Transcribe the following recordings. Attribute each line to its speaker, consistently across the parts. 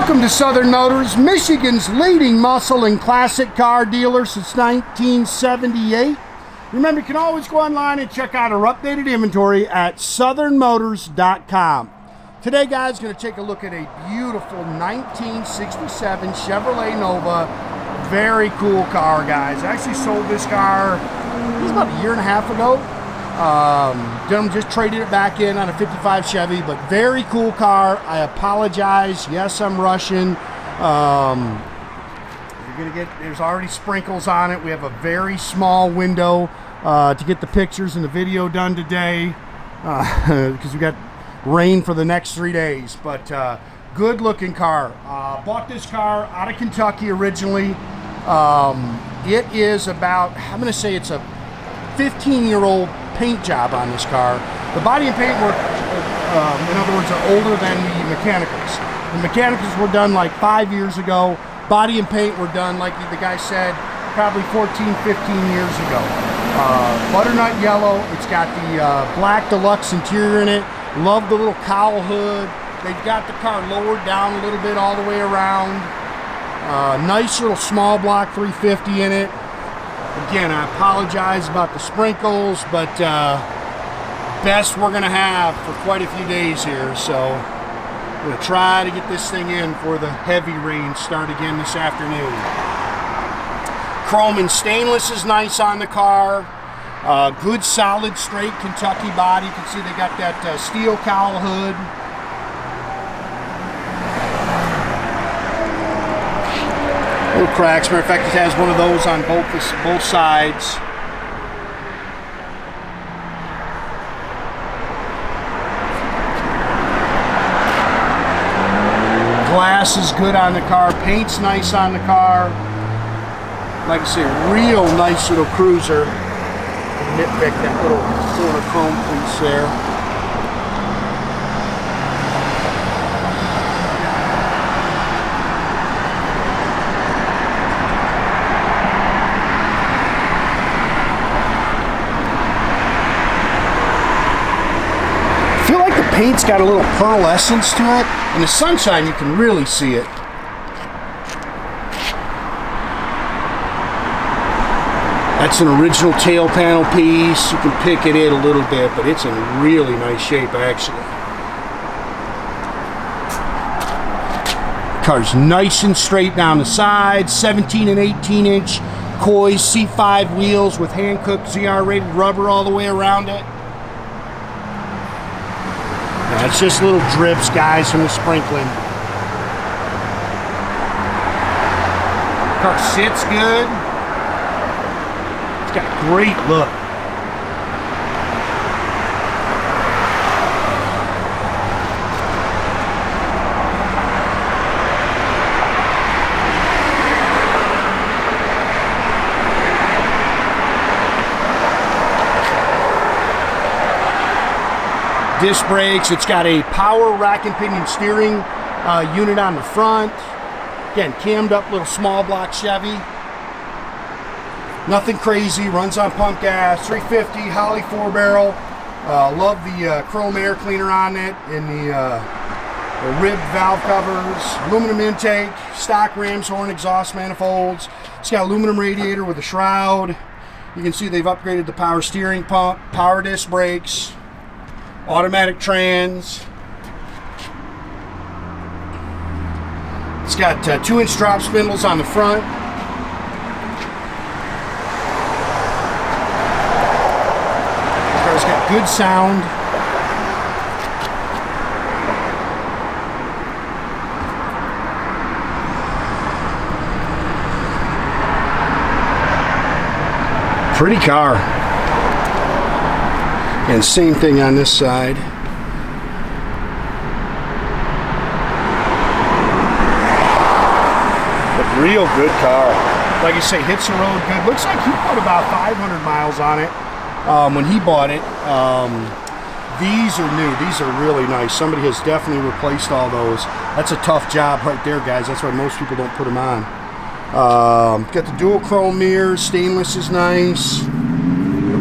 Speaker 1: Welcome to Southern Motors, Michigan's leading muscle and classic car dealer since 1978. Remember, you can always go online and check out our updated inventory at southernmotors.com. Today, guys, going to take a look at a beautiful 1967 Chevrolet Nova. Very cool car, guys. I actually sold this car, it was about a year and a half ago. Just traded it back in on a 55 Chevy, but very cool car. I apologize. Yes, I'm Russian. You're gonna get, there's already sprinkles on it. We have a very small window to get the pictures and the video done today because we got rain for the next 3 days. But good looking car. Bought this car out of Kentucky originally. It is about, I'm gonna say it's a 15-year-old paint job on this car. The body and paint work, in other words, are older than the mechanicals. The mechanicals were done like 5 years ago. Body and paint were done, like the guy said, probably 14, 15 years ago. Butternut yellow. It's got the black Deluxe interior in it. Love the little cowl hood. They've got the car lowered down a little bit all the way around. Nice little small block 350 in it. Again, I apologize about the sprinkles, but best we're gonna have for quite a few days here. So I'm gonna try to get this thing in before the heavy rains start again this afternoon. Chrome and stainless is nice on the car. Good solid straight Kentucky body. You can see they got that steel cowl hood. Little cracks. Matter of fact, it has one of those on both sides. Glass is good on the car. Paint's nice on the car. Like I say, real nice little cruiser. Nitpick that little corner chrome piece there. Paint's got a little pearlescence to it. In the sunshine, you can really see it. That's an original tail panel piece. You can pick it in a little bit, but it's in really nice shape, actually. Car's nice and straight down the sides. 17 and 18 inch Coys C5 wheels with Hankook ZR rated rubber all the way around it. It's just little drips, guys, from the sprinkling. Car sits good. It's got a great look. Disc brakes. It's got a power rack and pinion steering unit on the front. Again, cammed up little small block Chevy. Nothing crazy. Runs on pump gas. 350 Holley 4-barrel. Love the chrome air cleaner on it and the ribbed valve covers. Aluminum intake. Stock ram's horn exhaust manifolds. It's got aluminum radiator with a shroud. You can see they've upgraded the power steering pump. Power disc brakes. Automatic trans. It's got 2-inch drop spindles on the front. The car's got good sound. Pretty car. And same thing on this side. But real good car. Like I say, hits the road good. Looks like he put about 500 miles on it when he bought it. These are new. These are really nice. Somebody has definitely replaced all those. That's a tough job right there, guys. That's why most people don't put them on. Got the dual chrome mirrors. Stainless is nice.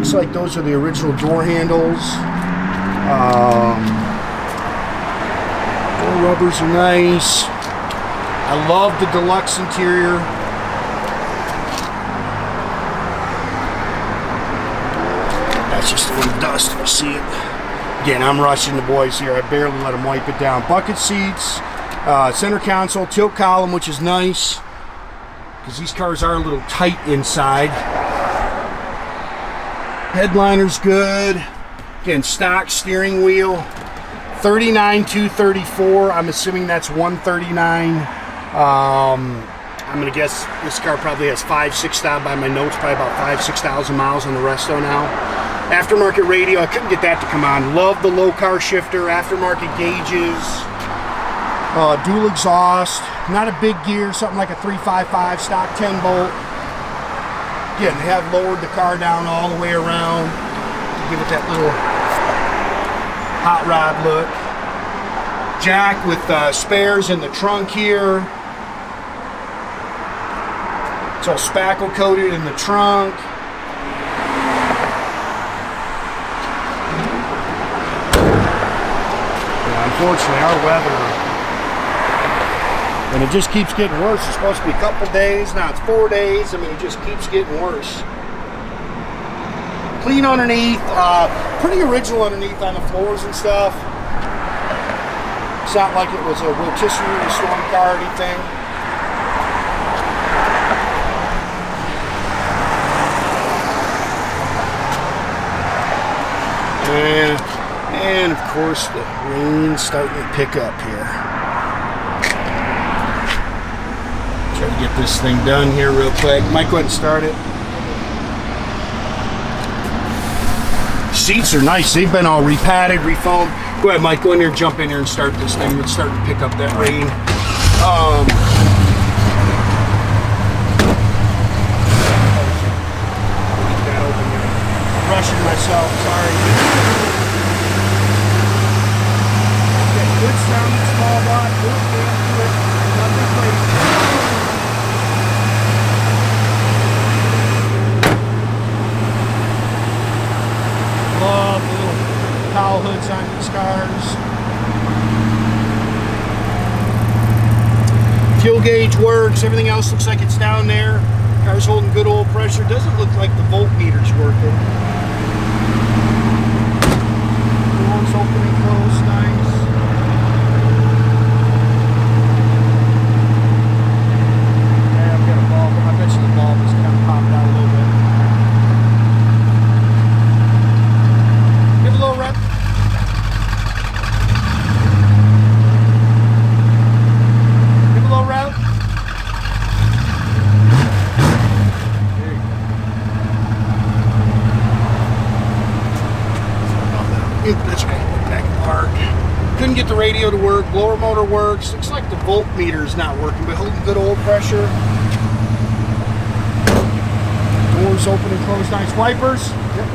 Speaker 1: Looks like those are the original door handles. Door rubbers are nice. I love the Deluxe interior. That's just a little dust if you see it. Again, I'm rushing the boys here. I barely let them wipe it down. Bucket seats, center console, tilt column, which is nice because these cars are a little tight inside. Headliner's good. Again, stock steering wheel. 39,234. I'm assuming that's 139. I'm gonna guess this car probably has 6,000 by my notes, probably about 6,000 miles on the resto now. Aftermarket radio, I couldn't get that to come on. Love the Lokar shifter, aftermarket gauges, dual exhaust, not a big gear, something like a 355 stock 10 bolt. Again, they have lowered the car down all the way around to give it that little hot rod look. Jack with spares in the trunk here. It's all spackle coated in the trunk. Unfortunately, our weather, and it just keeps getting worse. It's supposed to be a couple days, now it's 4 days. I mean, it just keeps getting worse. Clean underneath, pretty original underneath on the floors and stuff. It's not like it was a rotisserie storm car or anything. And of course the rain's starting to pick up here. Try to get this thing done here real quick. Mike, go ahead and start it. Seats are nice. They've been all repadded, refoamed. Go ahead, Mike, go in here, jump in here and start this thing. It's starting to pick up that rain. Rushing myself, sorry. Good sounding small block, good thing to it, nothing crazy. Love the little cowl hoods on these cars. Fuel gauge works, everything else looks like it's down there. Car's holding good oil pressure. Doesn't look like the voltmeter's working. Doors open and close, nice. That's right, back in the park. Couldn't get the radio to work. Blower motor works. Looks like the voltmeter is not working, but holding good oil pressure. Doors open and close. Nice wipers. Yep.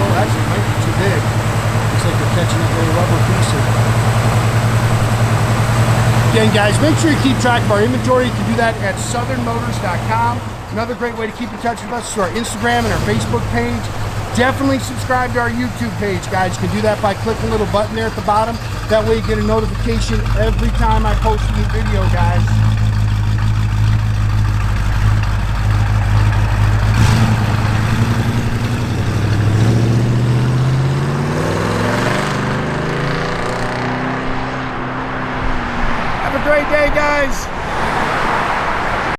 Speaker 1: Well, actually, it might be too big. Looks like they're catching up little rubber pieces. Again, guys, make sure you keep track of our inventory. You can do that at southernmotors.com. Another great way to keep in touch with us is our Instagram and our Facebook page. Definitely subscribe to our YouTube page, guys. You can do that by clicking the little button there at the bottom. That way you get a notification every time I post a new video, guys. Have a great day, guys.